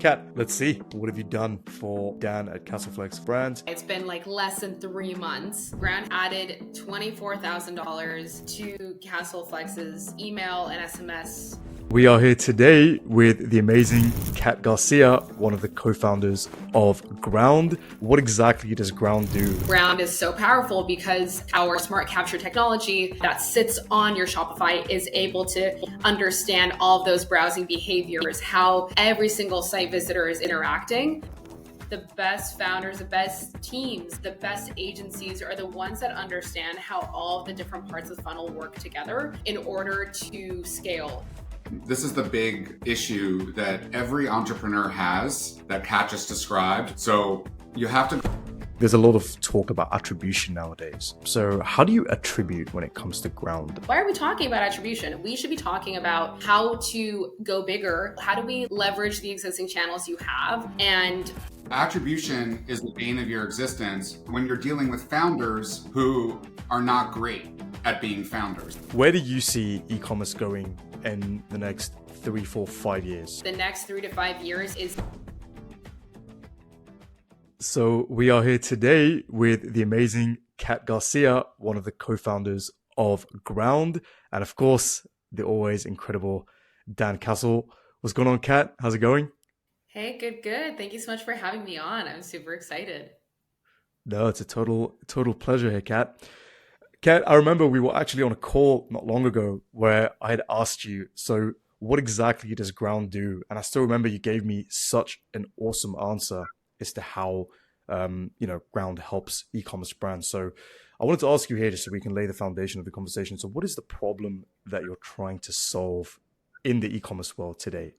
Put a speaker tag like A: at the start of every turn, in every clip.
A: Kat, let's see. What have you done for Dan at CastleFlexx brand?
B: It's been like less than 3 months. Brand added $24,000 to CastleFlexx's email and SMS.
A: We are here today with the amazing Kat Garcia, one of the co-founders of Ground. What exactly does Ground do?
B: Ground is so powerful because our smart capture technology that sits on your Shopify is able to understand all of those browsing behaviors, how every single site visitor is interacting. The best founders, the best teams, the best agencies are the ones that understand how all of the different parts of the funnel work together in order to scale.
C: This is the big issue that every entrepreneur has that Kat just described. So you have to...
A: There's a lot of talk about attribution nowadays. So how do you attribute when it comes to Ground?
B: Why are we talking about attribution? We should be talking about how to go bigger. How do we leverage the existing channels you have? And
C: attribution is the bane of your existence when you're dealing with founders who are not great at being founders.
A: Where do you see e-commerce going in the next 3, 4, 5 years?
B: The next 3 to 5 years is...
A: So we are here today with the amazing Kat Garcia, one of the co-founders of Ground, and of course, the always incredible Dan Castle. What's going on, Kat? How's it going?
B: Hey, good. Thank you so much for having me on. I'm super excited.
A: No, it's a total pleasure here, Kat. Kat, I remember we were actually on a call not long ago where I had asked you, so what exactly does Ground do? And I still remember you gave me such an awesome answer as to how Ground helps e-commerce brands. So I wanted to ask you here just so we can lay the foundation of the conversation. So what is the problem that you're trying to solve in the e-commerce world today?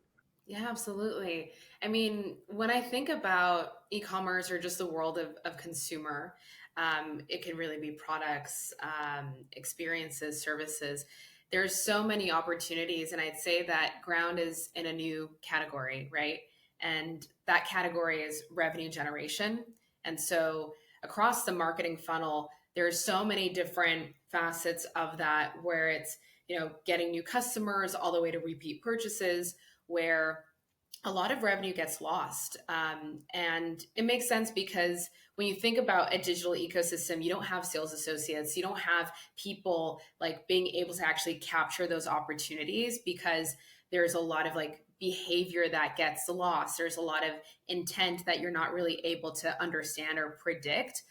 B: Yeah, absolutely. I mean, when I think about e-commerce or just the world of consumer, it can really be products, experiences, services. There's so many opportunities. And I'd say that Ground is in a new category, right? And that category is revenue generation. And so across the marketing funnel, there's so many different facets of that where it's, getting new customers all the way to repeat purchases, where a lot of revenue gets lost. And it makes sense because when you think about a digital ecosystem, you don't have sales associates, you don't have people like being able to actually capture those opportunities because there's a lot of behavior that gets lost. There's a lot of intent that you're not really able to understand or predict.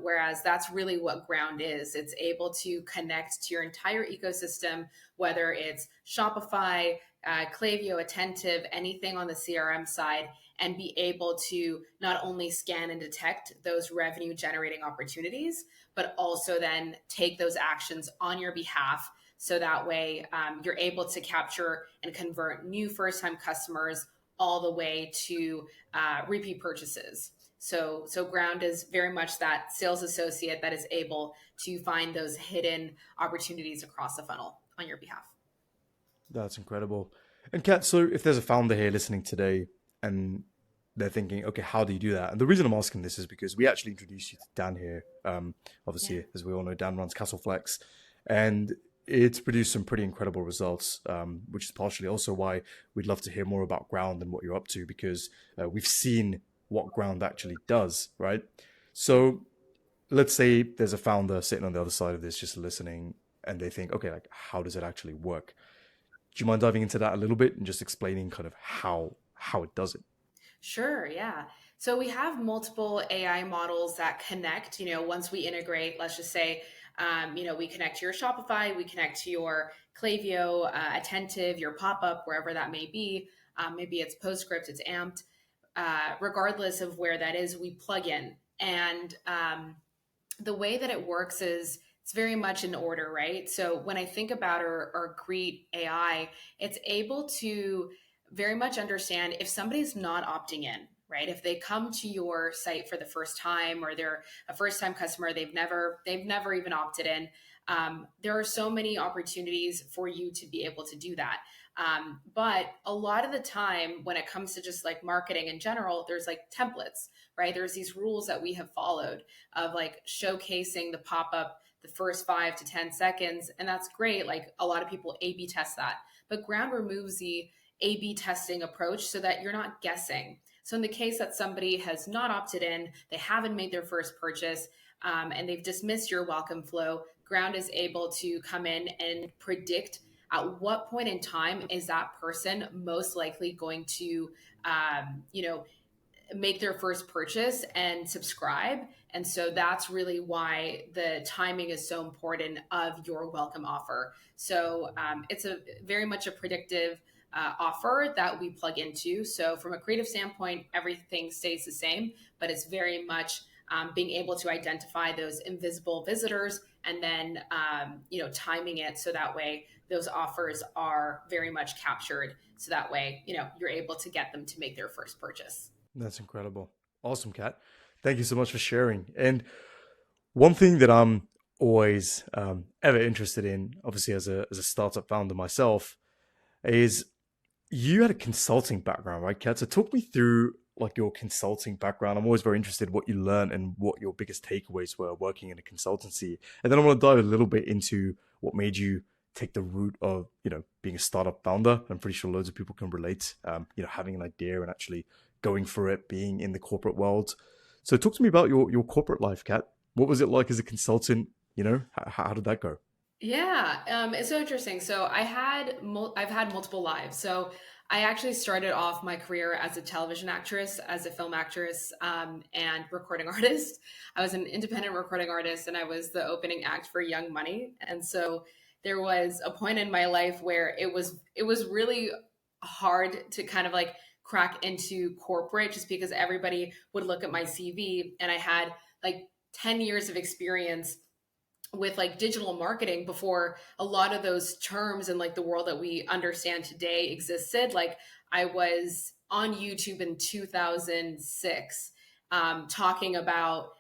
B: Whereas that's really what Ground is. It's able to connect to your entire ecosystem, whether it's Shopify, Klaviyo, Attentive, anything on the CRM side, and be able to not only scan and detect those revenue generating opportunities, but also then take those actions on your behalf. So that way you're able to capture and convert new first-time customers all the way to repeat purchases. So Ground is very much that sales associate that is able to find those hidden opportunities across the funnel on your behalf.
A: That's incredible. And Kat, so if there's a founder here listening today and they're thinking, okay, how do you do that? And the reason I'm asking this is because we actually introduced you to Dan here. Obviously, as we all know, Dan runs CastleFlexx, and it's produced some pretty incredible results, which is partially also why we'd love to hear more about Ground and what you're up to, because we've seen what Ground actually does, right? So let's say there's a founder sitting on the other side of this just listening, and they think, okay, how does it actually work? Do you mind diving into that a little bit and just explaining kind of how it does it?
B: Sure, yeah. So we have multiple AI models that connect, once we integrate, let's just say, we connect to your Shopify, we connect to your Klaviyo, Attentive, your pop-up, wherever that may be. Maybe it's PostScript, it's Amped. Regardless of where that is, we plug in. And the way that it works is it's very much in order, right? So when I think about or greet AI, it's able to very much understand if somebody's not opting in, right? If they come to your site for the first time, or they're a first-time customer, they've never even opted in. There are so many opportunities for you to be able to do that. But a lot of the time when it comes to just marketing in general, there's templates, right? There's these rules that we have followed of showcasing the pop-up the first 5 to 10 seconds. And that's great. A lot of people A/B test that, but Ground removes the A/B testing approach so that you're not guessing. So in the case that somebody has not opted in, they haven't made their first purchase, and they've dismissed your welcome flow, Ground is able to come in and predict at what point in time is that person most likely going to, make their first purchase and subscribe. And so that's really why the timing is so important of your welcome offer. So it's a very much a predictive offer that we plug into. So from a creative standpoint, everything stays the same, but it's very much being able to identify those invisible visitors and then timing it so that way those offers are very much captured. So that way you're able to get them to make their first purchase.
A: That's incredible. Awesome, Kat. Thank you so much for sharing. And one thing that I'm always ever interested in, obviously as a startup founder myself, is you had a consulting background, right, Kat? So talk me through like your consulting background. I'm always very interested in what you learned and what your biggest takeaways were working in a consultancy. And then I want to dive a little bit into what made you take the route of, being a startup founder. I'm pretty sure loads of people can relate, having an idea and actually going for it, being in the corporate world. So talk to me about your corporate life, Kat. What was it like as a consultant? How did that go?
B: Yeah, it's so interesting. So I've had multiple lives. So I actually started off my career as a television actress, as a film actress, and recording artist. I was an independent recording artist, and I was the opening act for Young Money. And so there was a point in my life where it was really hard to kind of like crack into corporate, just because everybody would look at my CV, and I had like 10 years of experience with like digital marketing before a lot of those terms and like the world that we understand today existed. Like I was on YouTube in 2006, talking about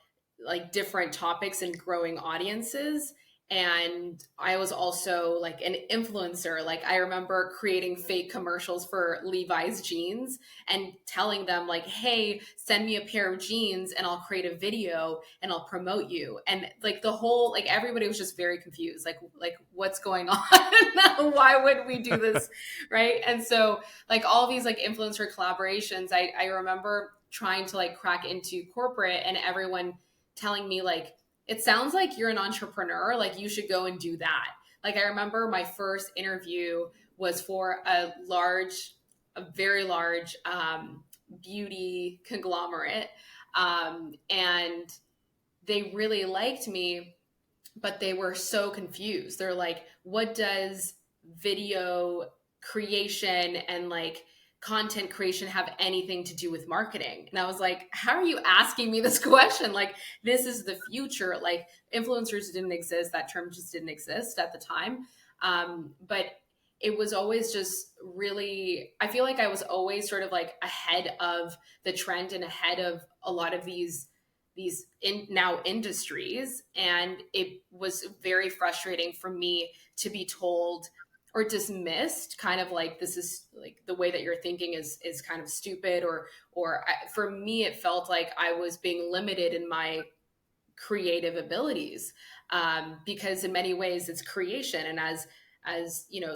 B: like different topics and growing audiences. And I was also like an influencer. Like I remember creating fake commercials for Levi's jeans and telling them like, hey, send me a pair of jeans and I'll create a video and I'll promote you. And like the whole, like everybody was just very confused. Like what's going on? Why would we do this? Right. And so like all these like influencer collaborations, I remember trying to like crack into corporate and everyone telling me like, it sounds like you're an entrepreneur, like you should go and do that. Like I remember my first interview was for a very large beauty conglomerate. And they really liked me, but they were so confused. They're like, what does video creation and like content creation have anything to do with marketing? And I was like, how are you asking me this question? Like, this is the future. Like, influencers didn't exist. That term just didn't exist at the time. But it was always just really, I feel like I was always sort of like ahead of the trend and ahead of a lot of these now industries. And it was very frustrating for me to be told or dismissed, kind of like, this is like the way that you're thinking is kind of stupid, for me it felt like I was being limited in my creative abilities, because in many ways it's creation, and as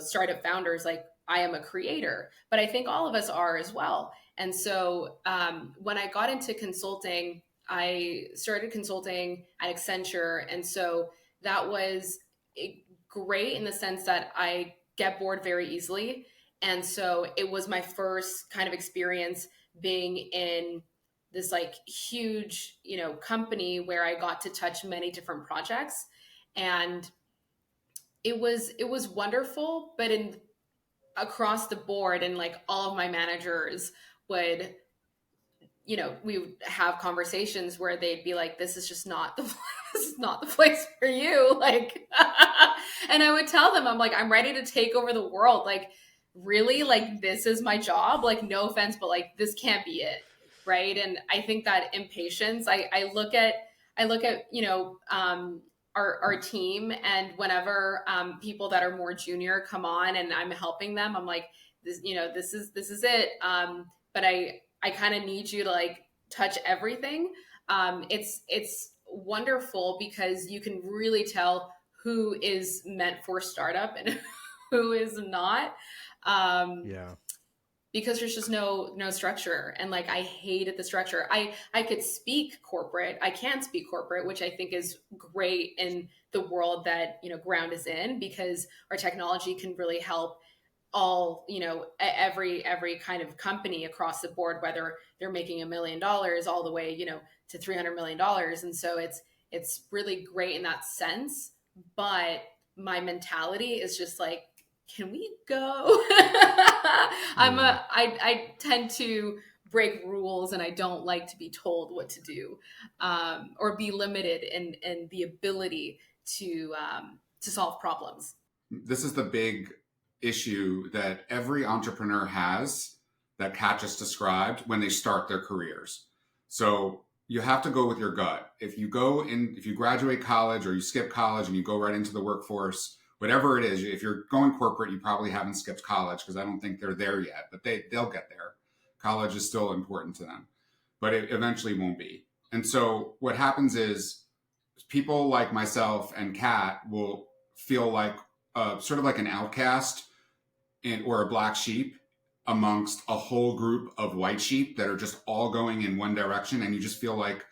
B: startup founders, like I am a creator, but I think all of us are as well. And so when I got into consulting, I started consulting at Accenture, and so that was great in the sense that I get bored very easily. And so it was my first kind of experience being in this like huge, company where I got to touch many different projects. And it was wonderful, but in across the board, and like all of my managers would, we would have conversations where they'd be like, this is just not the this is not the place for you. Like, and I would tell them, I'm like, I'm ready to take over the world. Like, really? Like, this is my job? Like, no offense, but like, this can't be it. Right. And I think that impatience, I look at, our team, and whenever people that are more junior come on and I'm helping them, I'm like, this is it. But I kind of need you to like touch everything. It's wonderful because you can really tell who is meant for startup and who is not.
A: Yeah.
B: because there's just no structure. And like, I hated the structure. I could speak corporate. I can speak corporate, which I think is great in the world that, Ground is in, because our technology can really help all, every kind of company across the board, whether they're making $1 million all the way, to $300 million. And so it's really great in that sense. But my mentality is just like, can we go? I tend to break rules, and I don't like to be told what to do, or be limited in the ability to solve problems.
C: This is the big issue that every entrepreneur has that Kat just described when they start their careers. So you have to go with your gut. If you graduate college or you skip college and you go right into the workforce, whatever it is, if you're going corporate, you probably haven't skipped college, because I don't think they're there yet, but they'll get there. College is still important to them, but it eventually won't be. And so what happens is people like myself and Kat will feel like sort of like an outcast or a black sheep amongst a whole group of white sheep that are just all going in one direction, and you just feel like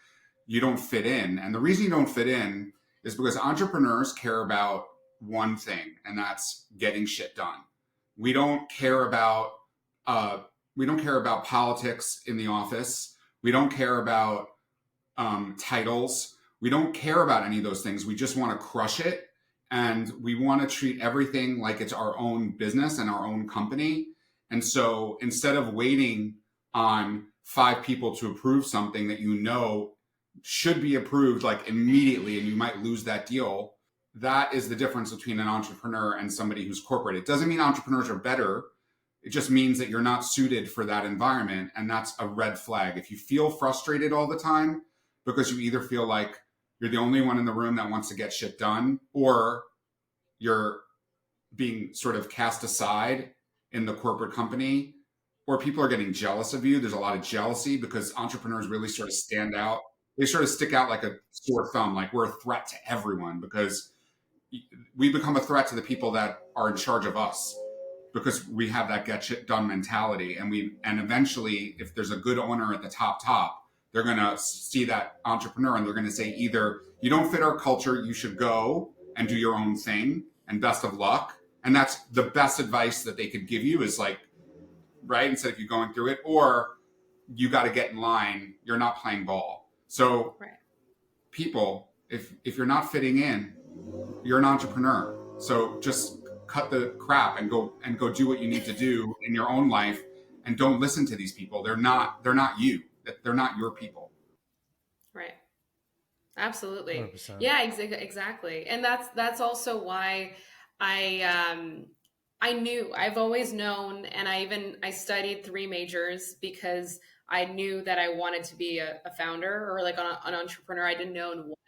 C: you don't fit in. And the reason you don't fit in is because entrepreneurs care about one thing, and that's getting shit done. We don't care about politics in the office. We don't care about titles. We don't care about any of those things. We just want to crush it. And we want to treat everything like it's our own business and our own company. And so instead of waiting on 5 people to approve something that should be approved like immediately, and you might lose that deal, that is the difference between an entrepreneur and somebody who's corporate. It doesn't mean entrepreneurs are better. It just means that you're not suited for that environment. And that's a red flag. If you feel frustrated all the time because you either feel like you're the only one in the room that wants to get shit done, or you're being sort of cast aside in the corporate company, or people are getting jealous of you. There's a lot of jealousy because entrepreneurs really sort of stand out. They sort of stick out like a sore thumb, like we're a threat to everyone, because we become a threat to the people that are in charge of us, because we have that get shit done mentality. And eventually, if there's a good owner at the top, they're going to see that entrepreneur and they're going to say, either you don't fit our culture, you should go and do your own thing, and best of luck. And that's the best advice that they could give you, is like, right, instead of you going through it, or you got to get in line. You're not playing ball. So right. People, if you're not fitting in, you're an entrepreneur. So just cut the crap and go do what you need to do in your own life, and don't listen to these people. They're not you. They're not your people.
B: Right. Absolutely.
A: 100%.
B: Yeah, exactly. And that's also why I've always known, and I studied 3 majors because I knew that I wanted to be a founder, or like an entrepreneur. I didn't know in what,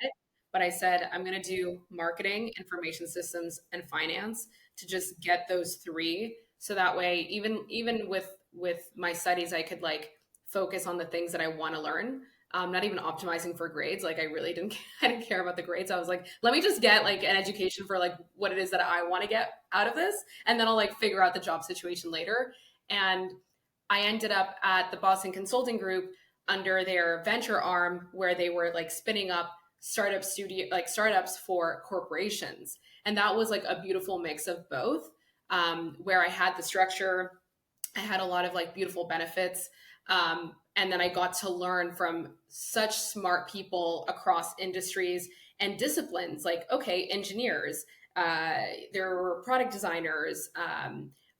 B: but I said, I'm going to do marketing, information systems, and finance, to just get those 3. So that way, even with my studies, I could like focus on the things that I want to learn. Not even optimizing for grades. Like I didn't care about the grades. I was like, let me just get like an education for like what it is that I want to get out of this. And then I'll like figure out the job situation later. And I ended up at the Boston Consulting Group under their venture arm, where they were like spinning up startups for corporations. And that was like a beautiful mix of both, where I had the structure, I had a lot of like beautiful benefits. And then I got to learn from such smart people across industries and disciplines, like, okay, engineers, there were product designers,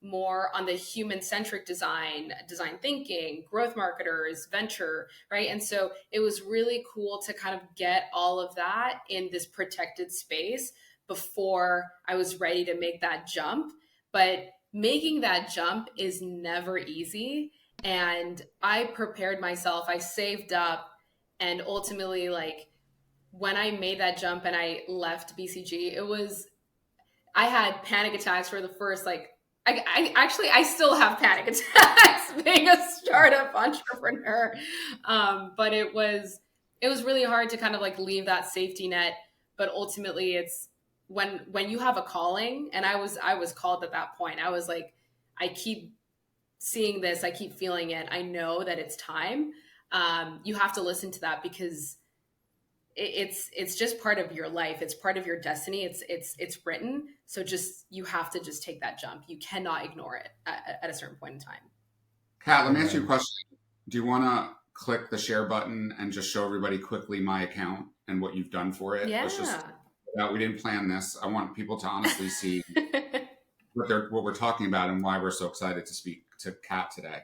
B: more on the human-centric design thinking, growth marketers, venture, right? And so it was really cool to kind of get all of that in this protected space before I was ready to make that jump. But making that jump is never easy. And I prepared myself, I saved up, and ultimately, like, when I made that jump and I left BCG, I had panic attacks for the first, like, I still have panic attacks being a startup entrepreneur. But it was really hard to kind of like leave that safety net. But ultimately it's when you have a calling, and I was called at that point. I was like, I keep seeing this, I keep feeling it, I know that it's time. You have to listen to that because it's just part of your life. It's part of your destiny. It's written. So just, you have to just take that jump. You cannot ignore it at a certain point in time.
C: Kat, let me ask you a question. Do you want to click the share button and just show everybody quickly my account and what you've done for it?
B: Yeah.
C: We didn't plan this. I want people to honestly see what we're talking about and why we're so excited to speak to Kat today.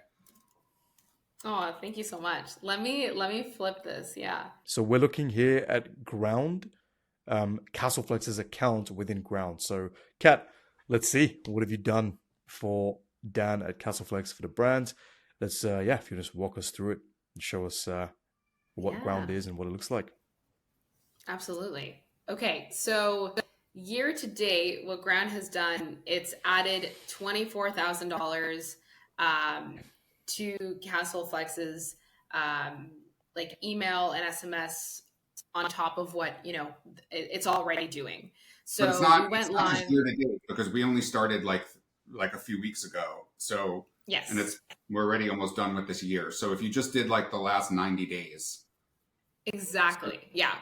B: Oh, thank you so much. Let me flip this. Yeah.
A: So we're looking here at Ground, CastleFlexx's account within Ground. So Kat, let's see, what have you done for Dan at CastleFlexx for the brand? Let's if you just walk us through it and show us what Ground is and what it looks like.
B: Absolutely. Okay, so year to date, what Ground has done, it's added $24,000 to CastleFlexx's like email and SMS on top of what it's already doing. So
C: but it's not,
B: we went
C: it's not
B: live
C: just year to date because we only started like a few weeks ago. So
B: yes,
C: and we're already almost done with this year. So if you just did like the last 90 days.
B: Exactly. Yeah.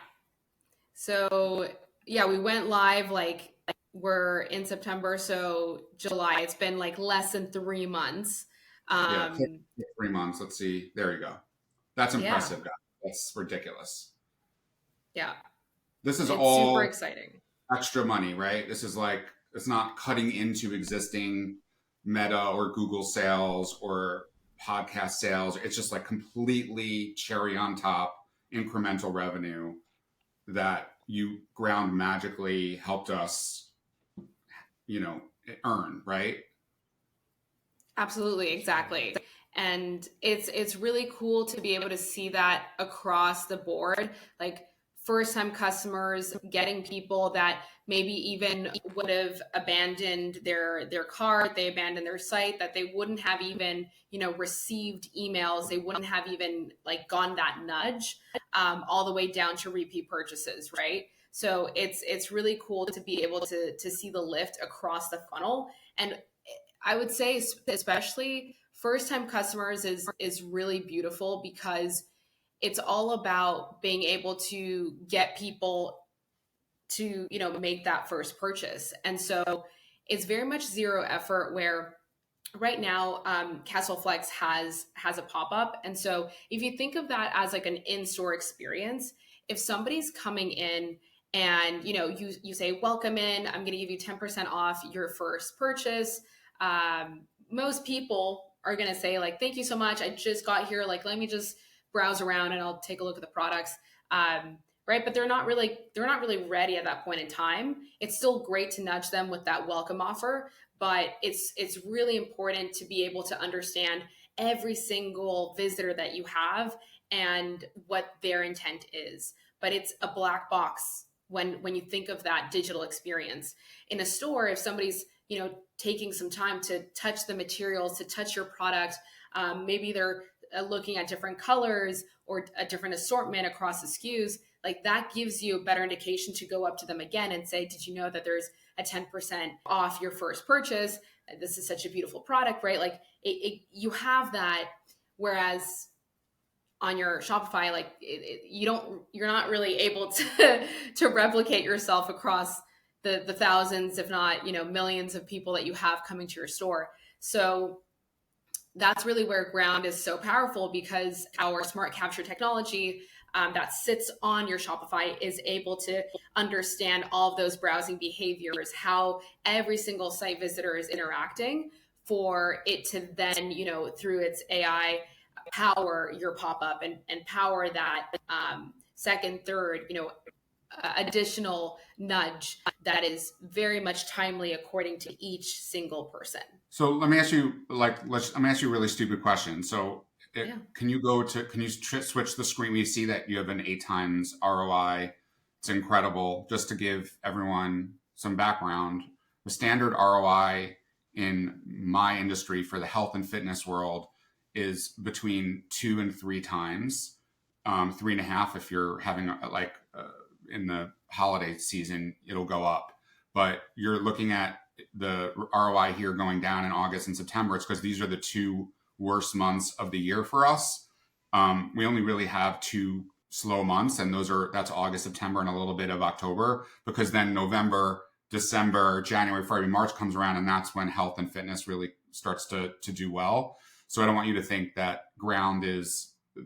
B: So yeah, we went live like we're in September, so July. It's been like less than 3 months.
C: 3 months. Let's see. There you go. That's impressive, guys. That's ridiculous.
B: Yeah.
C: This is
B: it's
C: all
B: super exciting.
C: Extra money, right? This is like, it's not cutting into existing Meta or Google sales or podcast sales. It's just like completely cherry on top, incremental revenue that Ground magically helped us, earn, right?
B: Absolutely, exactly. And it's really cool to be able to see that across the board, like first time customers, getting people that maybe even would have abandoned their cart, they abandoned their site, that they wouldn't have even received emails, they wouldn't have even like gone that nudge, all the way down to repeat purchases, right? So it's really cool to be able to see the lift across the funnel. And I would say especially first time customers is really beautiful because it's all about being able to get people to make that first purchase. And so it's very much zero effort, where right now CastleFlexx has a pop-up. And so if you think of that as like an in-store experience, if somebody's coming in and you say, welcome in, I'm going to give you 10% off your first purchase, most people are going to say like, thank you so much, I just got here, like let me just browse around and I'll take a look at the products, right? But they're not really ready at that point in time. It's still great to nudge them with that welcome offer, but it's really important to be able to understand every single visitor that you have and what their intent is. But it's a black box when you think of that digital experience. In a store, if somebody's taking some time to touch the materials, to touch your product, maybe they're looking at different colors or a different assortment across the SKUs, like that gives you a better indication to go up to them again and say, did you know that there's a 10% off your first purchase? This is such a beautiful product, right? Like you have that. Whereas on your Shopify, like you're not really able to replicate yourself across the thousands, if not, millions of people that you have coming to your store. So that's really where Ground is so powerful, because our smart capture technology that sits on your Shopify is able to understand all of those browsing behaviors, how every single site visitor is interacting, for it to then, through its AI, power your pop-up and power that second, third, additional nudge that is very much timely according to each single person.
C: So let me ask you, let me ask you a really stupid question. So can you switch the screen? We see that you have an 8 times ROI. It's incredible. Just to give everyone some background, the standard ROI in my industry for the health and fitness world is between 2 and 3 times, 3.5 if you're having in the holiday season, it'll go up. But you're looking at the ROI here going down in August and September, it's because these are the two worst months of the year for us. We only really have two slow months, and that's August, September, and a little bit of October, because then November, December, January, February, March comes around, and that's when health and fitness really starts to do well. So I don't want you to think that ground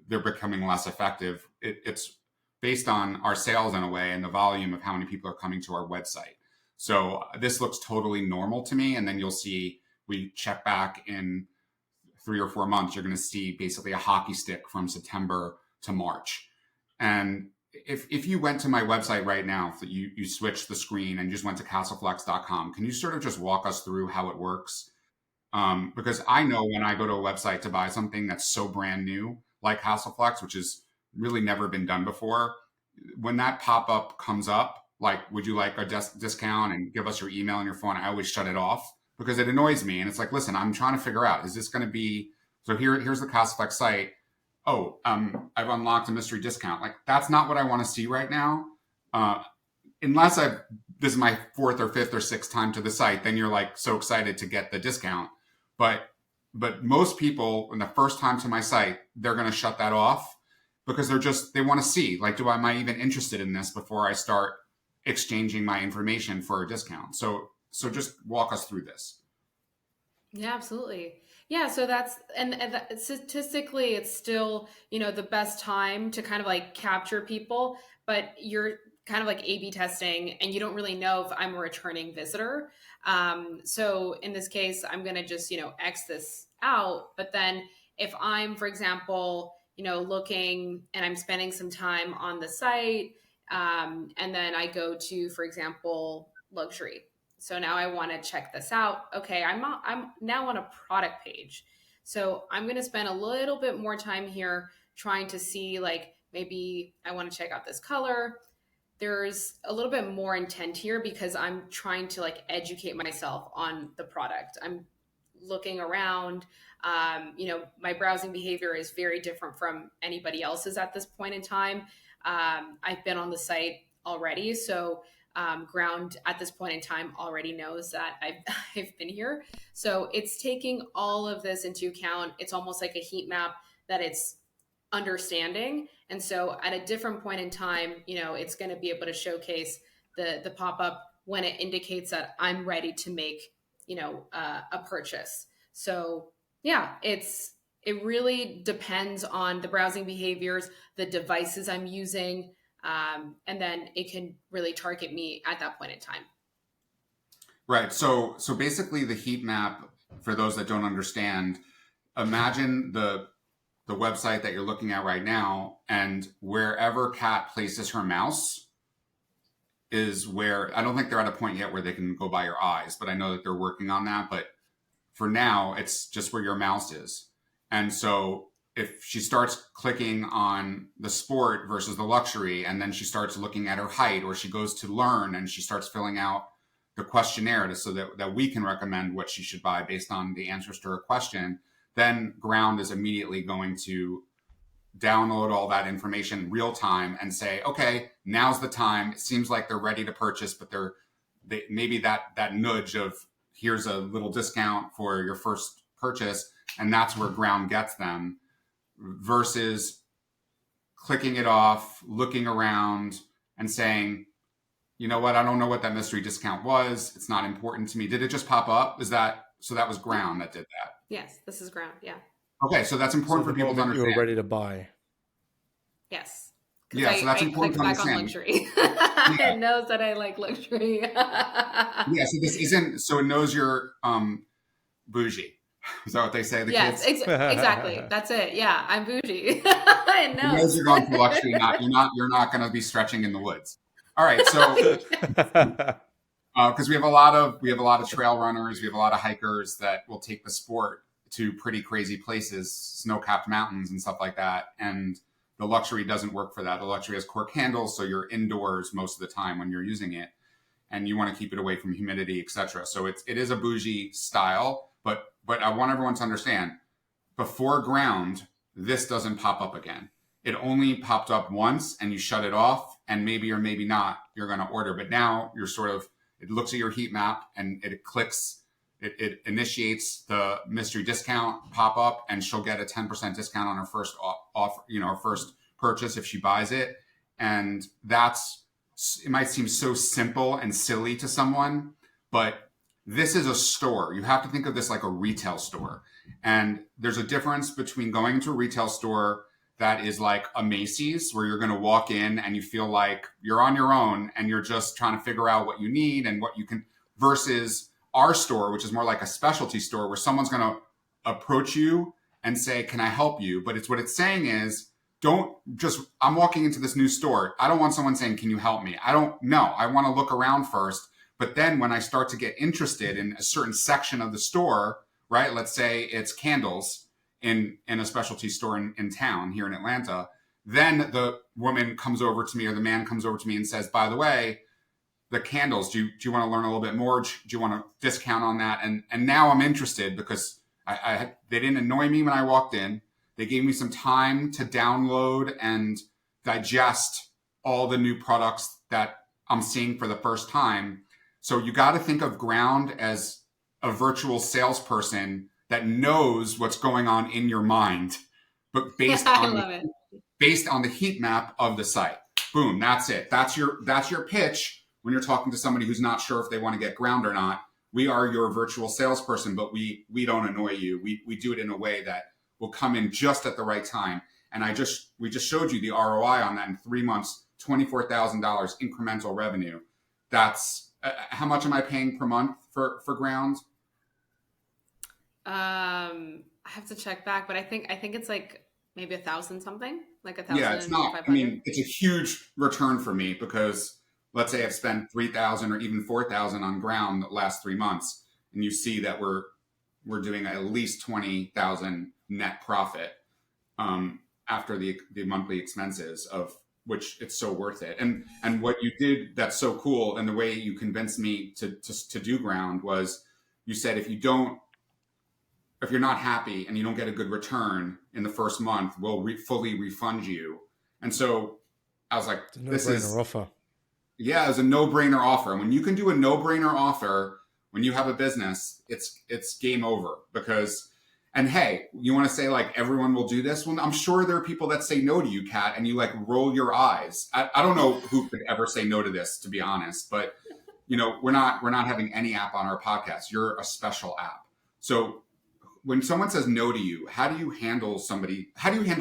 C: they're becoming less effective. It's based on our sales in a way and the volume of how many people are coming to our website. So this looks totally normal to me. And then you'll see, we check back in 3 or 4 months, you're going to see basically a hockey stick from September to March. And if you went to my website right now, if you switched the screen and just went to CastleFlexx.com, can you sort of just walk us through how it works? Because I know when I go to a website to buy something that's so brand new, like CastleFlexx, which has really never been done before, when that pop-up comes up, like, would you like a discount and give us your email and your phone, I always shut it off because it annoys me. And it's like, listen, I'm trying to figure out, is this going to be, so here's the CastleFlexx site. Oh, I've unlocked a mystery discount. Like, that's not what I want to see right now. Unless this is my 4th or 5th or 6th time to the site, then you're like so excited to get the discount. But most people, when the first time to my site, they're going to shut that off because they want to see, like, am I even interested in this before I start exchanging my information for a discount? So just walk us through this.
B: Yeah, absolutely. Yeah, so statistically, it's still, the best time to kind of like capture people, but you're kind of like A/B testing and you don't really know if I'm a returning visitor. So in this case, I'm going to just, X this out. But then if I'm, for example, looking and I'm spending some time on the site, and then I go to, for example, luxury. So now I want to check this out. Okay, I'm now on a product page. So I'm going to spend a little bit more time here trying to see, like, maybe I want to check out this color. There's a little bit more intent here because I'm trying to like educate myself on the product. I'm looking around. My browsing behavior is very different from anybody else's at this point in time. I've been on the site already, so Ground at this point in time already knows that I've been here. So it's taking all of this into account. It's almost like a heat map that it's understanding. And so at a different point in time, it's going to be able to showcase the pop-up when it indicates that I'm ready to make, a purchase. So yeah, it really depends on the browsing behaviors, the devices I'm using, and then it can really target me at that point in time.
C: Right. So basically the heat map, for those that don't understand, imagine the website that you're looking at right now, and wherever Kat places her mouse is where, I don't think they're at a point yet where they can go by your eyes, but I know that they're working on that. But for now, it's just where your mouse is. And so if she starts clicking on the sport versus the luxury, and then she starts looking at her height, or she goes to learn and she starts filling out the questionnaire so that we can recommend what she should buy based on the answers to her question, then Ground is immediately going to download all that information real time and say, okay, now's the time. It seems like they're ready to purchase, but they maybe that nudge of, here's a little discount for your first purchase. And that's where Ground gets them, versus clicking it off, looking around and saying, you know what, I don't know what that mystery discount was. It's not important to me. Did it just pop up? So that was Ground that did that?
B: Yes, this is Ground. Yeah.
C: Okay, so that's important for people to understand.
A: You're ready to buy.
B: Yes.
C: Yeah, so that's important to understand.
B: Back on luxury. It knows that I like luxury.
C: Yeah, so it knows you're bougie. Is that what they say?
B: Yes,
C: kids?
B: Exactly. That's it. Yeah, I'm bougie. It
C: knows you're going for luxury. You're not going to be stretching in the woods. All right, so because we have a lot of trail runners, we have a lot of hikers that will take the sport to pretty crazy places, snow-capped mountains and stuff like that. And the luxury doesn't work for that. The luxury has cork handles, so you're indoors most of the time when you're using it, and you want to keep it away from humidity, etc. So it is a bougie style, but I want everyone to understand, before Ground, this doesn't pop up again. It only popped up once and you shut it off, and maybe or maybe not, you're going to order. But now you're it looks at your heat map and it clicks, it initiates the mystery discount pop up, and she'll get a 10% discount on her first offer, her first purchase if she buys it. And it might seem so simple and silly to someone, but this is a store. You have to think of this like a retail store. And there's a difference between going to a retail store that is like a Macy's, where you're going to walk in and you feel like you're on your own and you're just trying to figure out what you need and what you can, versus our store, which is more like a specialty store where someone's going to approach you and say, can I help you? But what it's saying is, I'm walking into this new store. I don't want someone saying, can you help me? I don't know. I want to look around first. But then when I start to get interested in a certain section of the store, right? Let's say it's candles in a specialty store in town here in Atlanta. Then the woman comes over to me, or the man comes over to me and says, by the way, the candles, do you want to learn a little bit more? Do you want a discount on that? And now I'm interested because they didn't annoy me when I walked in. They gave me some time to download and digest all the new products that I'm seeing for the first time. So you got to think of Ground as a virtual salesperson that knows what's going on in your mind, but based on the heat map of the site. Boom, that's it. That's your pitch when you're talking to somebody who's not sure if they want to get Ground or not. We are your virtual salesperson, but we don't annoy you. We do it in a way that will come in just at the right time. And we just showed you the ROI on that in 3 months, $24,000 incremental revenue. That's how much am I paying per month for Ground?
B: I have to check back, but I think it's like maybe 1,000 something, like 1,000.
C: Yeah, it's not.
B: 500.
C: I mean, it's a huge return for me because let's say I've spent 3,000 or even 4,000 on Ground the last 3 months, and you see that we're doing at least 20,000 net profit after the monthly expenses, of which it's so worth it. And what you did that's so cool, and the way you convinced me to do Ground was, you said if you're not happy and you don't get a good return in the first month, we'll fully refund you. And so I was like, this is
A: offer.
C: Yeah, it's a no-brainer offer. And when you can do a no-brainer offer when you have a business, it's game over. And hey, you want to say like everyone will do this? Well, I'm sure there are people that say no to you, Kat, and you like roll your eyes. I don't know who could ever say no to this, to be honest. But we're not having any app on our podcast. You're a special app. So when someone says no to you, how do you handle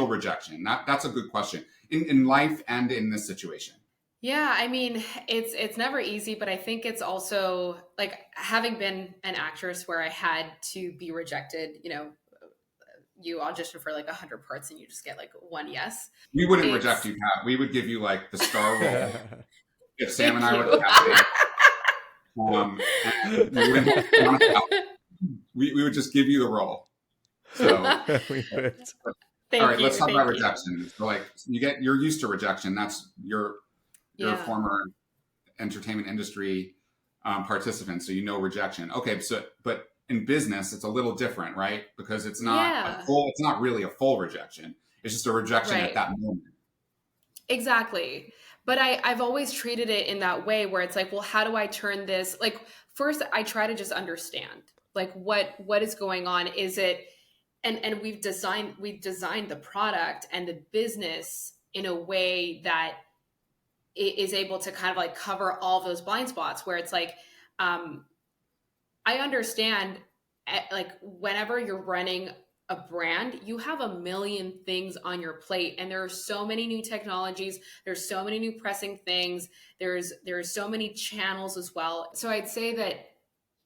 C: rejection? That's a good question in life and in this situation.
B: Yeah, I mean, it's never easy, but I think it's also like having been an actress where I had to be rejected. You audition for like 100 parts and you just get like one yes.
C: We wouldn't reject you, Pat. We would give you like the star role if Sam and I were the casting. We would just give you the role. So
A: we would.
C: All right, let's talk about rejection. So like you're used to rejection. That's you're a former entertainment industry participant, so rejection. Okay, but in business, it's a little different, right? Because it's not it's not really a full rejection. It's just a rejection at that moment.
B: Exactly. But I've always treated it in that way where it's like, well, how do I turn this? Like, first, I try to just understand, like, what is going on? Is it, and we've designed the product and the business in a way that it is able to kind of like cover all those blind spots where it's like, I understand, like, whenever you're running a brand, you have a million things on your plate, and there are so many new technologies. There's so many new pressing things. There's so many channels as well. So I'd say that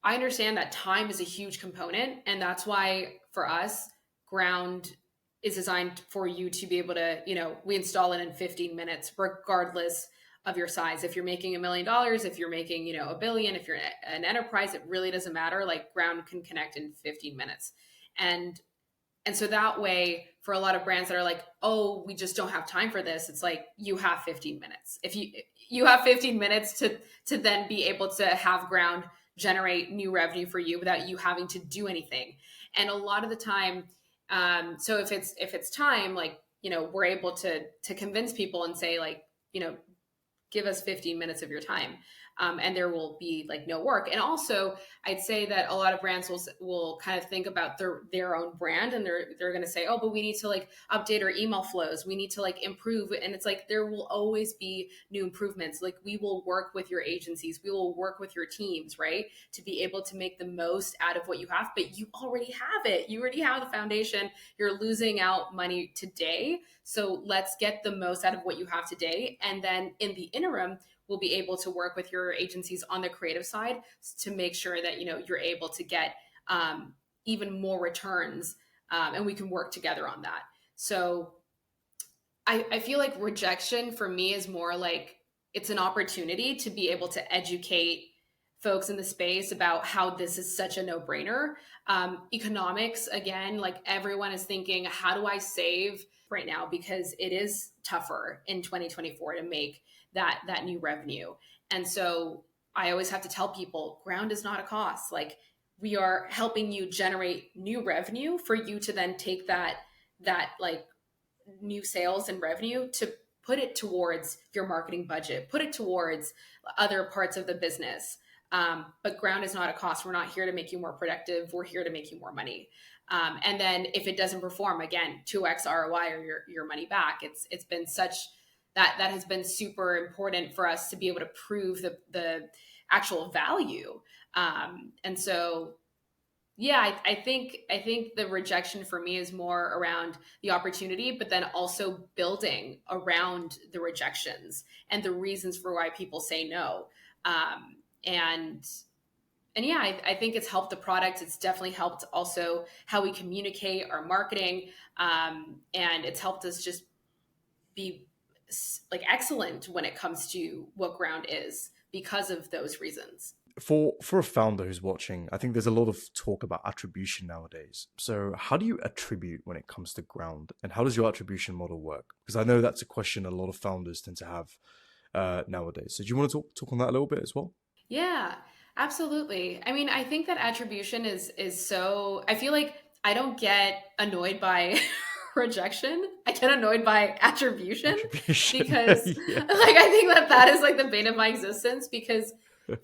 B: I understand that time is a huge component, and that's why for us, Ground is designed for you to be able to, we install it in 15 minutes, regardless of your size. If you're making $1 million, if you're making, $1 billion, if you're an enterprise, it really doesn't matter. Like, Ground can connect in 15 minutes. And so that way, for a lot of brands that are like, oh, we just don't have time for this, it's like, you have 15 minutes. If you have 15 minutes to then be able to have Ground generate new revenue for you without you having to do anything. And a lot of the time, so if it's time, like, we're able to convince people and say, like, give us 15 minutes of your time. and there will be like no work. And also, I'd say that a lot of brands will kind of think about their own brand, and they're going to say, oh, but we need to like update our email flows, we need to like improve. And it's like there will always be new improvements. Like we will work with your agencies, we will work with your teams, right, to be able to make the most out of what you have. But you already have it, you already have the foundation. You're losing out money today, so let's get the most out of what you have today. And then in the interim, we'll be able to work with your agencies on the creative side to make sure that you're able to get even more returns, and we can work together on that. So I feel like rejection for me is more like it's an opportunity to be able to educate folks in the space about how this is such a no-brainer. Economics, again, like everyone is thinking, how do I save right now? Because it is tougher in 2024 to make that new revenue. And so I always have to tell people, ground is not a cost. Like we are helping you generate new revenue for you to then take that like new sales and revenue to put it towards your marketing budget, put it towards other parts of the business. But ground is not a cost. We're not here to make you more productive. We're here to make you more money. And then if it doesn't perform, again, 2x ROI or your money back. It's been such that has been super important for us to be able to prove the actual value. And so, yeah, I think the rejection for me is more around the opportunity, but then also building around the rejections and the reasons for why people say no. And yeah, I think it's helped the product. It's definitely helped also how we communicate our marketing. And it's helped us just be like excellent when it comes to what ground is because of those reasons.
A: For a founder who's watching, I think there's a lot of talk about attribution nowadays. So how do you attribute when it comes to ground, and how does your attribution model work? Because I know that's a question a lot of founders tend to have nowadays. So do you want to talk on that a little bit as well?
B: Yeah, absolutely. I mean, I think that attribution is so, I feel like I don't get annoyed by rejection. I get annoyed by attribution because
A: Yeah.
B: like I think that is like the bane of my existence, because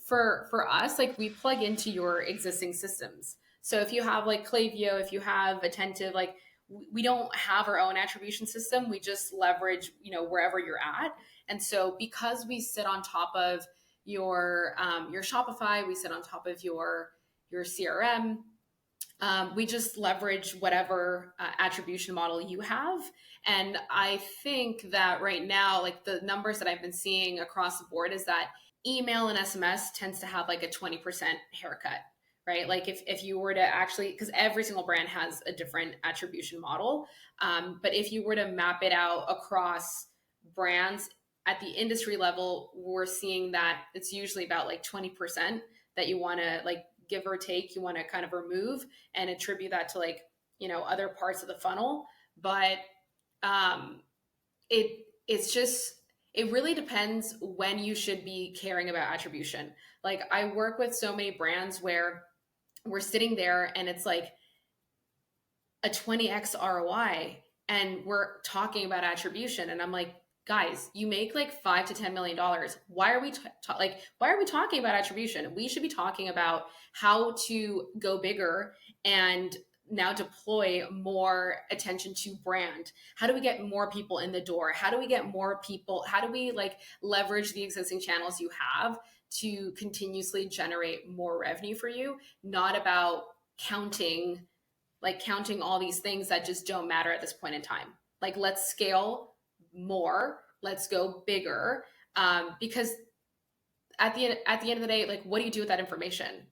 B: for us, like we plug into your existing systems. So if you have like Klaviyo, if you have Attentive, like we don't have our own attribution system. We just leverage, wherever you're at. And so because we sit on top of your Shopify, we sit on top of your CRM. We just leverage whatever attribution model you have. And I think that right now, like the numbers that I've been seeing across the board is that email and SMS tends to have like a 20% haircut, right? Like if you were to actually, because every single brand has a different attribution model. But if you were to map it out across brands at the industry level, we're seeing that it's usually about like 20% that you want to like give or take, you want to kind of remove and attribute that to like, other parts of the funnel. But it's just, it really depends when you should be caring about attribution. Like I work with so many brands where we're sitting there and it's like a 20x ROI and we're talking about attribution. And I'm like, guys, you make like $5 to $10 million. Why are we why are we talking about attribution? We should be talking about how to go bigger and now deploy more attention to brand. How do we get more people in the door? How do we get more people? How do we like leverage the existing channels you have to continuously generate more revenue for you? Not about counting all these things that just don't matter at this point in time. Like let's scale more, let's go bigger, because at the end of the day, like what do you do with that information?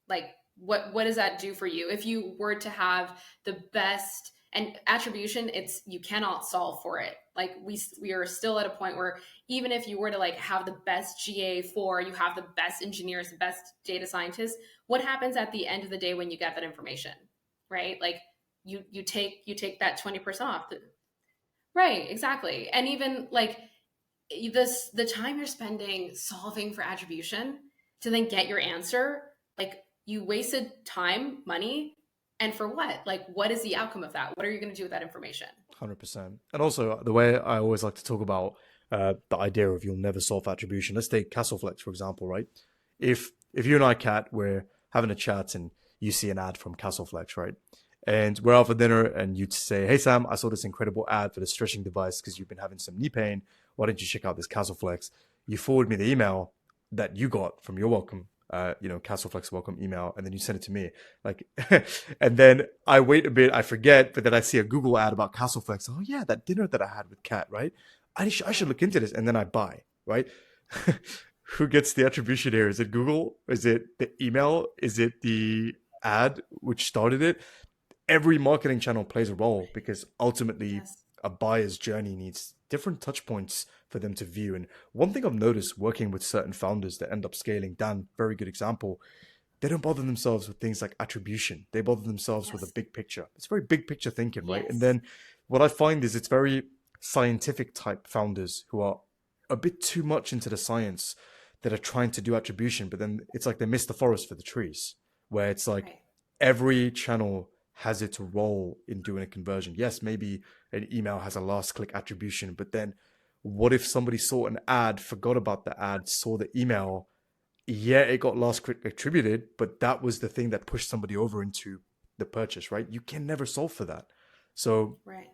B: Like what does that do for you? If you were to have the best, and attribution, you cannot solve for it. Like we are still at a point where even if you were to like have the best GA4, you have the best engineers, the best data scientists, what happens at the end of the day when you get that information, right? Like you take that 20% off. Right, exactly. And even like the time you're spending solving for attribution to then get your answer, like you wasted time, money, and for what? Like, what is the outcome of that? What are you going to do with that information?
A: 100%. And also, the way I always like to talk about the idea of you'll never solve attribution. Let's take CastleFlexx, for example, right? If you and I, Kat, we're having a chat and you see an ad from CastleFlexx, right? And we're out for dinner and you'd say, hey, Sam, I saw this incredible ad for the stretching device because you've been having some knee pain. Why don't you check out this CastleFlexx? You forward me the email that you got from your welcome, CastleFlexx welcome email, and then you send it to me. Like, and then I wait a bit, I forget, but then I see a Google ad about CastleFlexx. Oh yeah, that dinner that I had with Kat, right? I should look into this, and then I buy, right? Who gets the attribution here? Is it Google? Is it the email? Is it the ad which started it? Every marketing channel plays a role because ultimately
B: Yes.
A: a buyer's journey needs different touch points for them to view. And one thing I've noticed working with certain founders that end up scaling, Dan, very good example, they don't bother themselves with things like attribution. They bother themselves with a
B: Yes.
A: big picture. It's very big picture thinking, right? And
B: Yes.
A: then what I find is it's very scientific type founders who are a bit too much into the science that are trying to do attribution, but then it's like they miss the forest for the trees, where it's like
B: Right.
A: every channel has its role in doing a conversion. Yes, maybe an email has a last click attribution, but then what if somebody saw an ad, forgot about the ad, saw the email? Yeah, it got last click attributed, but that was the thing that pushed somebody over into the purchase, right? You can never solve for that. So
B: Right.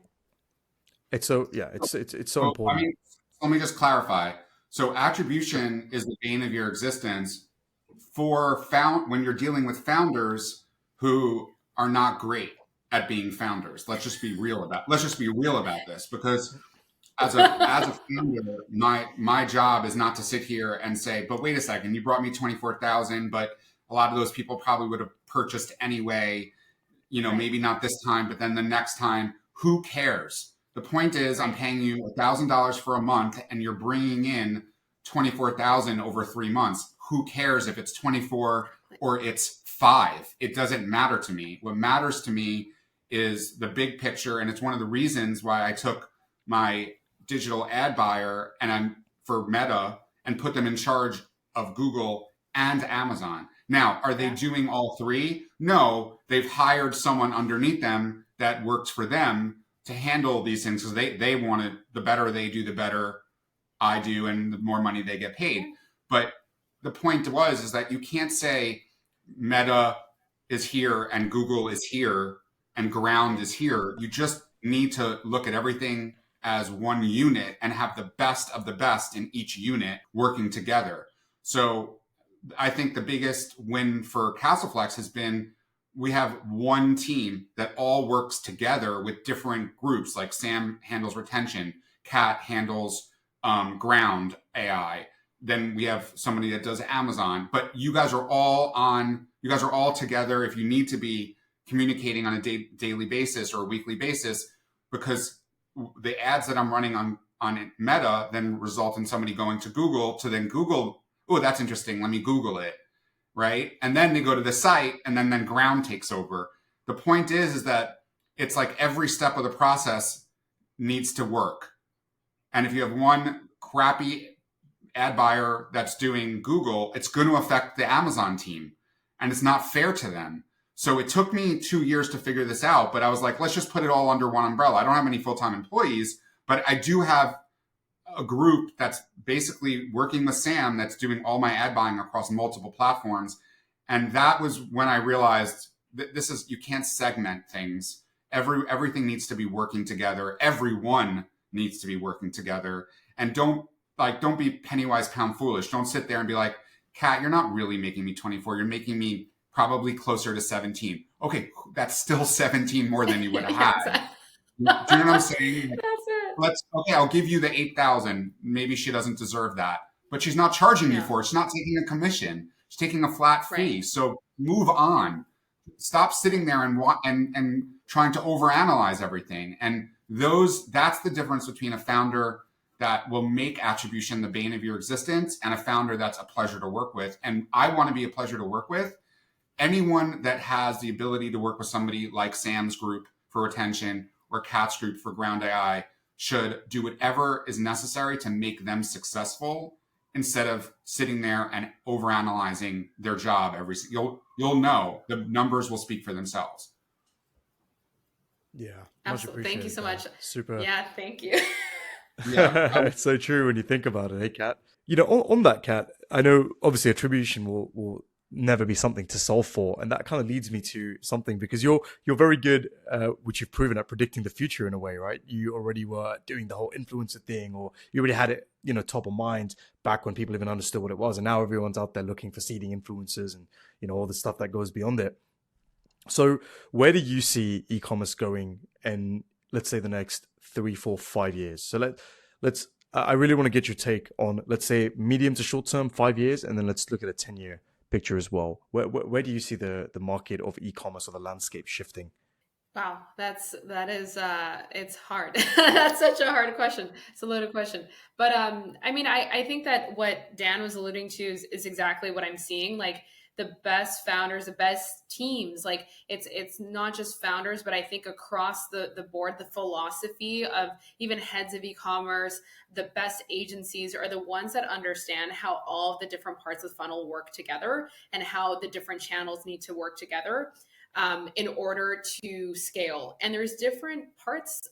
A: it's so yeah, it's so
C: So, I
A: important.
C: mean, let me just clarify. So attribution is the bane of your existence when you're dealing with founders who are not great at being founders. Let's just be real about this, because as a founder, my job is not to sit here and say, but wait a second, you brought me 24,000, but a lot of those people probably would have purchased anyway,
B: Right.
C: maybe not this time, but then the next time. Who cares? The point is, I'm
B: Right.
C: paying you $1,000 for a month and you're bringing in 24,000 over 3 months. Who cares if it's 24 or it's 5? It doesn't matter to me. What matters to me is the big picture. And it's one of the reasons why I took my digital ad buyer for Meta and put them in charge of Google and Amazon. Now, are they
B: Yeah.
C: doing all three? No, they've hired someone underneath them that works for them to handle these things, because they want it. The better they do, the better I do, and the more money they get paid.
B: Yeah.
C: But the point is that you can't say Meta is here and Google is here and Ground
B: Right.
C: is here. You just need to look at everything as one unit and have the best of the best in each unit working together. So I think the biggest win for CastleFlexx has been we have one team that all works together with different groups. Like Sam handles retention, Kat handles Ground AI. Then we have somebody that does Amazon. But you guys are all together if you need to be communicating on a daily basis or a weekly basis, because the ads that I'm running on Meta then result in somebody going to Google to then Google, oh, that's interesting, let me Google it, right? And then they go to the site, and then Ground takes over. The point is that it's like every step of the process needs to work. And if you have one crappy ad buyer that's doing Google, it's going to affect the Amazon team, and it's not fair to them. So it took me 2 years to figure this out, but I was like, let's just put it all under one umbrella. I don't have any full-time employees, but I do have a group that's basically working with Sam that's doing all my ad buying across multiple platforms. And that was when I realized that you can't segment things. Everything needs to be working together. Everyone needs to be working together. And don't be penny wise, pound foolish. Don't sit there and be like, Kat, you're not really making me 24. You're making me probably closer to 17. Okay, that's still 17 more than you would have had. Do you know what I'm saying?
B: That's it.
C: I'll give you the 8,000. Maybe she doesn't deserve that, but she's not charging you
B: Yeah.
C: for it. She's not taking a commission. She's taking a flat fee.
B: Right.
C: So move on. Stop sitting there and trying to overanalyze everything. And that's the difference between a founder that will make attribution the bane of your existence and a founder that's a pleasure to work with. And I want to be a pleasure to work with. Anyone that has the ability to work with somebody like Sam's group for retention or Kat's group for Ground AI should do whatever is necessary to make them successful, instead of sitting there and overanalyzing their job. You'll know the numbers will speak for themselves.
A: Yeah, much
B: Absolutely. Thank you
A: appreciated,
B: so
A: Dan.
B: much.
A: Super.
B: Yeah, thank you.
C: Yeah.
A: It's so true when you think about it, hey, Kat. On that, Kat, I know obviously attribution will never be something to solve for, and that kind of leads me to something because you're very good, which you've proven at predicting the future in a way, right? You already were doing the whole influencer thing, or you already had it, top of mind back when people even understood what it was, and now everyone's out there looking for seeding influencers and all the stuff that goes beyond it. So, where do you see e-commerce going in, let's say, the next 3, 4, 5 years? So let's. I really want to get your take on, let's say, medium to short term, 5 years, and then let's look at a 10-year picture as well. Where do you see the market of e-commerce or the landscape shifting?
B: Wow, that is it's hard. That's such a hard question. It's a loaded question. But I mean I think that what Dan was alluding to is exactly what I'm seeing. Like the best founders, the best teams, like it's not just founders, but I think across the board, the philosophy of even heads of e-commerce, the best agencies are the ones that understand how all of the different parts of the funnel work together and how the different channels need to work together in order to scale. And there's different parts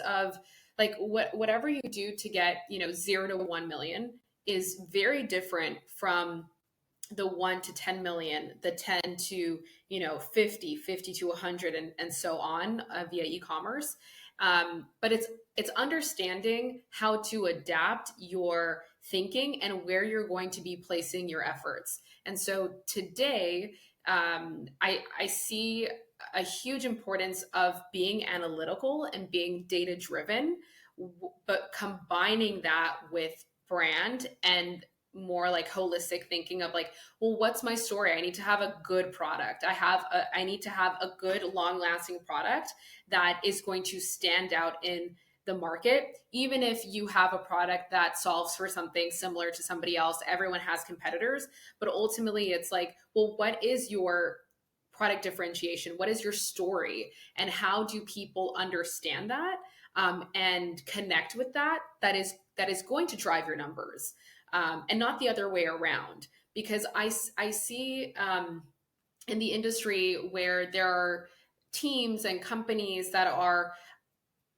B: of like whatever you do to get 0 to 1 million is very different from the 1 to 10 million, the 10 to 50, 50 to 100, and so on via e-commerce. But it's understanding how to adapt your thinking and where you're going to be placing your efforts. And so today, I see a huge importance of being analytical and being data driven, but combining that with brand and more like holistic thinking of like, well, what's my story? I need to have a good product. I need to have a good long lasting product that is going to stand out in the market. Even if you have a product that solves for something similar to somebody else, everyone has competitors, but ultimately it's like, well, what is your product differentiation? What is your story? And how do people understand that and connect with that? That is going to drive your numbers, and not the other way around. Because I see in the industry where there are teams and companies that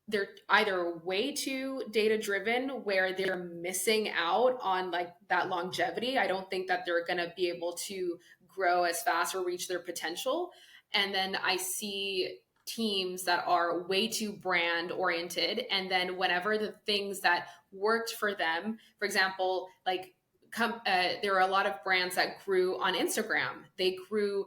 B: they're either way too data driven where they're missing out on like that longevity. I don't think that they're going to be able to grow as fast or reach their potential. And then I see teams that are way too brand oriented, and then whenever the things that worked for them, for example, like there are a lot of brands that grew on Instagram. They grew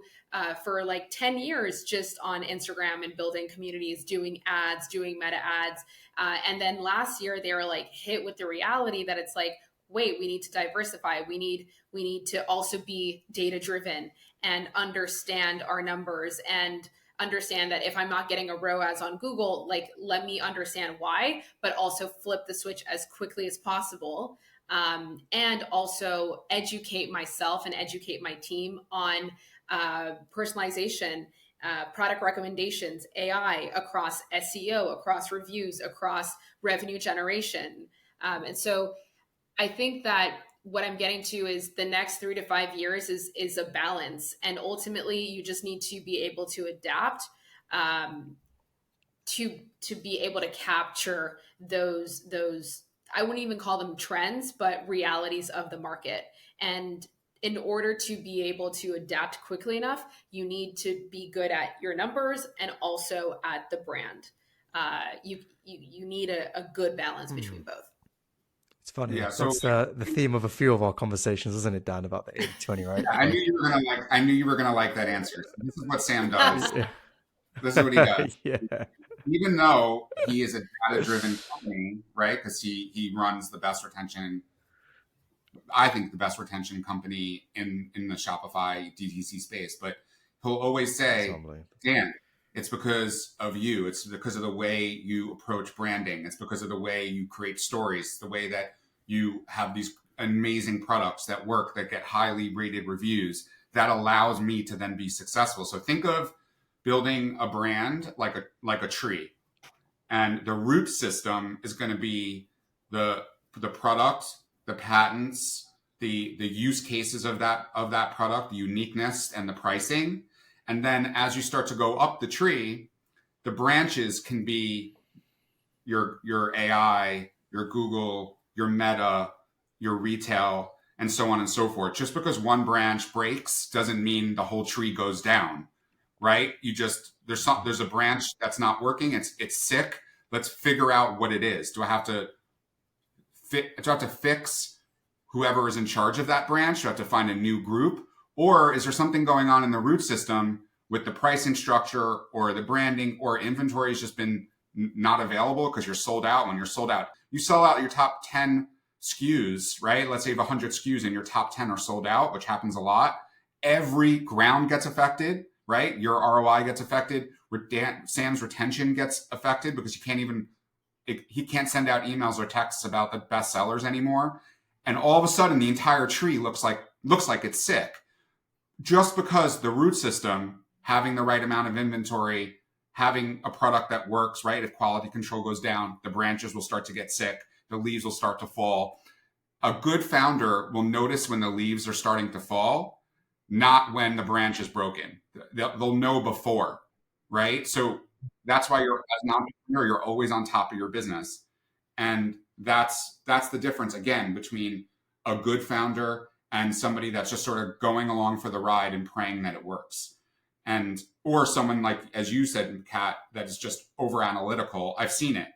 B: for like 10 years just on Instagram and building communities, doing ads, doing meta ads. And then last year they were like hit with the reality that it's like, wait, we need to diversify. We need to also be data driven and understand our numbers and understand that if I'm not getting a ROAS on Google, like let me understand why, but also flip the switch as quickly as possible. And also educate myself and educate my team on personalization, product recommendations, AI across SEO, across reviews, across revenue generation. And so I think that what I'm getting to is the next 3 to 5 years is a balance. And ultimately you just need to be able to adapt to be able to capture those I wouldn't even call them trends, but realities of the market. And in order to be able to adapt quickly enough, you need to be good at your numbers and also at the brand. You need a good balance between both.
A: It's funny.
C: Yeah. So
A: That's the theme of a few of our conversations, isn't it, Dan, about the 80/20, right?
C: I knew you were gonna like. I knew you were gonna like that answer. This is what Sam does.
A: Yeah.
C: This is what he does.
A: Yeah.
C: Even though he is a data-driven company, right? Because he runs the best retention, I think the best retention company in the Shopify DTC space. But he'll always say, Dan, it's because of you. It's because of the way you approach branding. It's because of the way you create stories, the way that you have these amazing products that work, that get highly rated reviews, that allows me to then be successful. So think of building a brand like a tree. And the root system is going to be the product, the patents, the use cases of that product, the uniqueness and the pricing. And then as you start to go up the tree, the branches can be your AI your Google, your Meta, your retail, and so on and so forth. Just because one branch breaks doesn't mean the whole tree goes down, right? You just there's a branch that's not working. It's sick. Let's figure out what it is. Do I have to fix whoever is in charge of that branch? Do I have to find a new group? Or is there something going on in the root system with the pricing structure or the branding, or inventory has just been not available because you're sold out? When you're sold out, you sell out your top 10 SKUs, right? Let's say you have 100 SKUs and your top 10 are sold out, which happens a lot. Every ground gets affected, right? Your ROI gets affected. Sam's retention gets affected because he can't send out emails or texts about the best sellers anymore. And all of a sudden the entire tree looks like it's sick. Just because the root system, having the right amount of inventory, having a product that works, right? If quality control goes down, the branches will start to get sick. The leaves will start to fall. A good founder will notice when the leaves are starting to fall, not when the branch is broken. They'll know before, right? So that's why as an entrepreneur, you're always on top of your business. And that's the difference, again, between a good founder and somebody that's just sort of going along for the ride and praying that it works. Or someone like, as you said, Kat, that is just over analytical. I've seen it,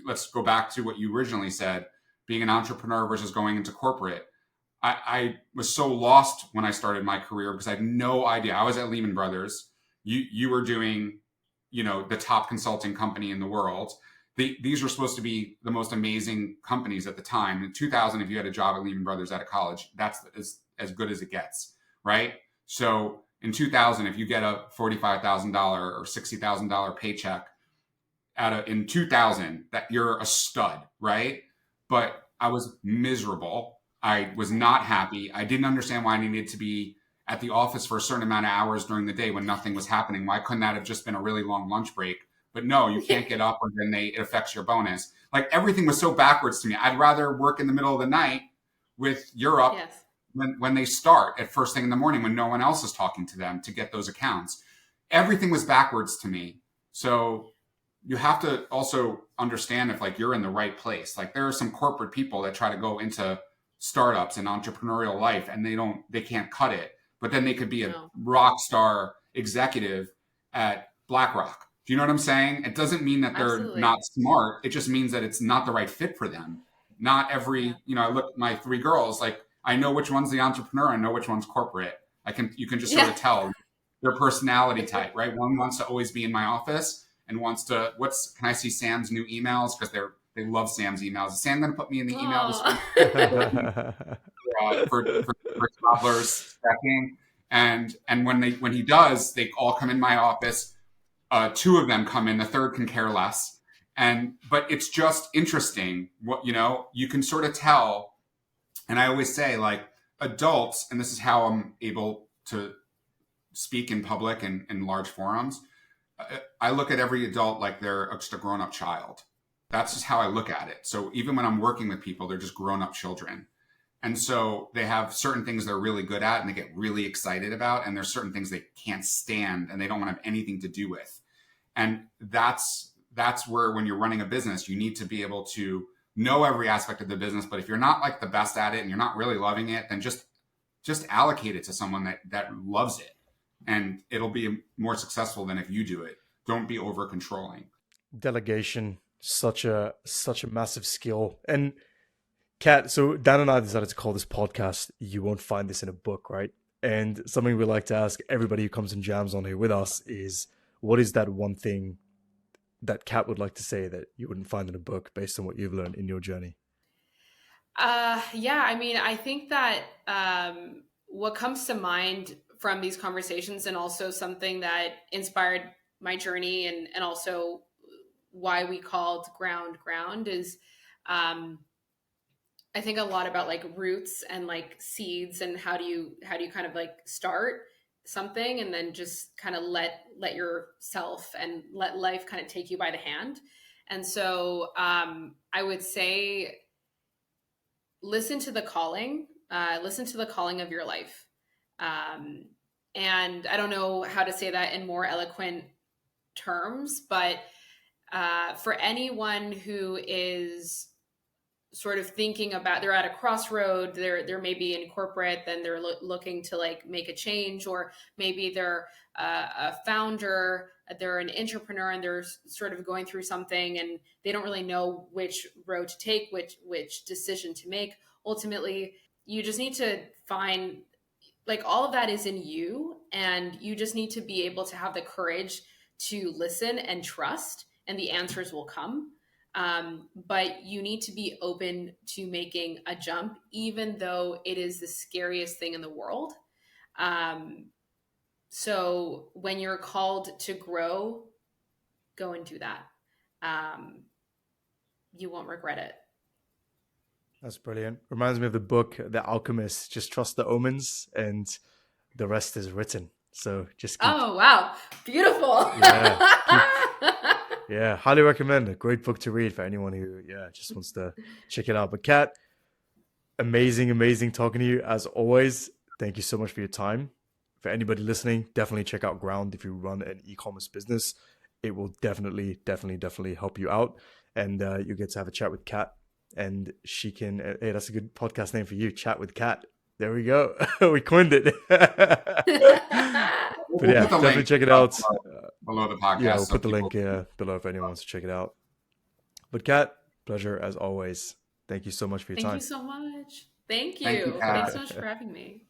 C: let's go back to what you originally said, being an entrepreneur versus going into corporate. I was so lost when I started my career because I had no idea. I was at Lehman Brothers. You were doing, the top consulting company in the world. These were supposed to be the most amazing companies at the time. In 2000, if you had a job at Lehman Brothers out of college, that's as good as it gets, right? So in 2000, if you get a $45,000 or $60,000 paycheck in 2000, that you're a stud, right? But I was miserable. I was not happy. I didn't understand why I needed to be at the office for a certain amount of hours during the day when nothing was happening. Why couldn't that have just been a really long lunch break? But no, you can't get up, or then it affects your bonus. Like, everything was so backwards to me. I'd rather work in the middle of the night with Europe.
B: Yes.
C: When they start at first thing in the morning when no one else is talking to them to get those accounts. Everything was backwards to me. So you have to also understand if you're in the right place. Like, there are some corporate people that try to go into startups and entrepreneurial life and they can't cut it. But then they could be a rock star executive at BlackRock. Do you know what I'm saying? It doesn't mean that they're
B: Absolutely.
C: not smart. It just means that it's not the right fit for them. Not every, I look at my 3 girls, I know which one's the entrepreneur. I know which one's corporate. You can just sort of tell their personality type, right? One wants to always be in my office and wants to, can I see Sam's new emails? Because they love Sam's emails. Is Sam going to put me in the email this week for toddlers checking? And when he does, they all come in my office. 2 of them come in, the third can care less. But it's just interesting what, you can sort of tell. And I always say, adults, and this is how I'm able to speak in public and in large forums. I look at every adult like they're just a grown-up child. That's just how I look at it. So even when I'm working with people, they're just grown-up children. And so they have certain things they're really good at and they get really excited about. And there's certain things they can't stand and they don't want to have anything to do with. And that's where, when you're running a business, you need to be able to know every aspect of the business. But if you're not the best at it and you're not really loving it, then just allocate it to someone that loves it. And it'll be more successful than if you do it. Don't be over controlling.
A: Delegation, such a massive skill. And Kat, so Dan and I decided to call this podcast "You Won't Find This in a Book," right? And something we like to ask everybody who comes and jams on here with us is, what is that one thing that Kat would like to say that you wouldn't find in a book based on what you've learned in your journey?
B: Yeah, I mean, I think that what comes to mind from these conversations, and also something that inspired my journey and also why we called ground is I think a lot about roots and seeds, and how do you kind of start something and then just kind of let yourself and let life kind of take you by the hand. And so I would say listen to the calling of your life. And I don't know how to say that in more eloquent terms, but for anyone who is sort of thinking about, they're at a crossroad, they're maybe in corporate, then they're looking to like make a change, or maybe they're a founder, they're an entrepreneur, and they're sort of going through something and they don't really know which road to take, which decision to make. Ultimately, you just need to find, like, all of that is in you, and you just need to be able to have the courage to listen and trust, and the answers will come. But you need to be open to making a jump, even though it is the scariest thing in the world. So when you're called to grow, go and do that. You won't regret it.
A: That's brilliant. Reminds me of the book, The Alchemist. Just trust the omens and the rest is written. So just keep.
B: Oh, wow. Beautiful.
A: Yeah, highly recommend. A great book to read for anyone who, just wants to check it out. But Kat, amazing talking to you as always. Thank you so much for your time. For anybody listening, definitely check out Ground if you run an e-commerce business. It will definitely help you out. And you get to have a chat with Kat, and she can, hey, that's a good podcast name for you, Chat with Kat. There we go. We coined it. But yeah, definitely check it out.
C: Below the podcast.
A: Yeah, we'll put the link below if anyone wants to check it out. But Kat, pleasure as always. Thank you so much for your time.
B: Thank you so much. Thank you.
C: Thank you, Kat.
B: Thanks so much for having me.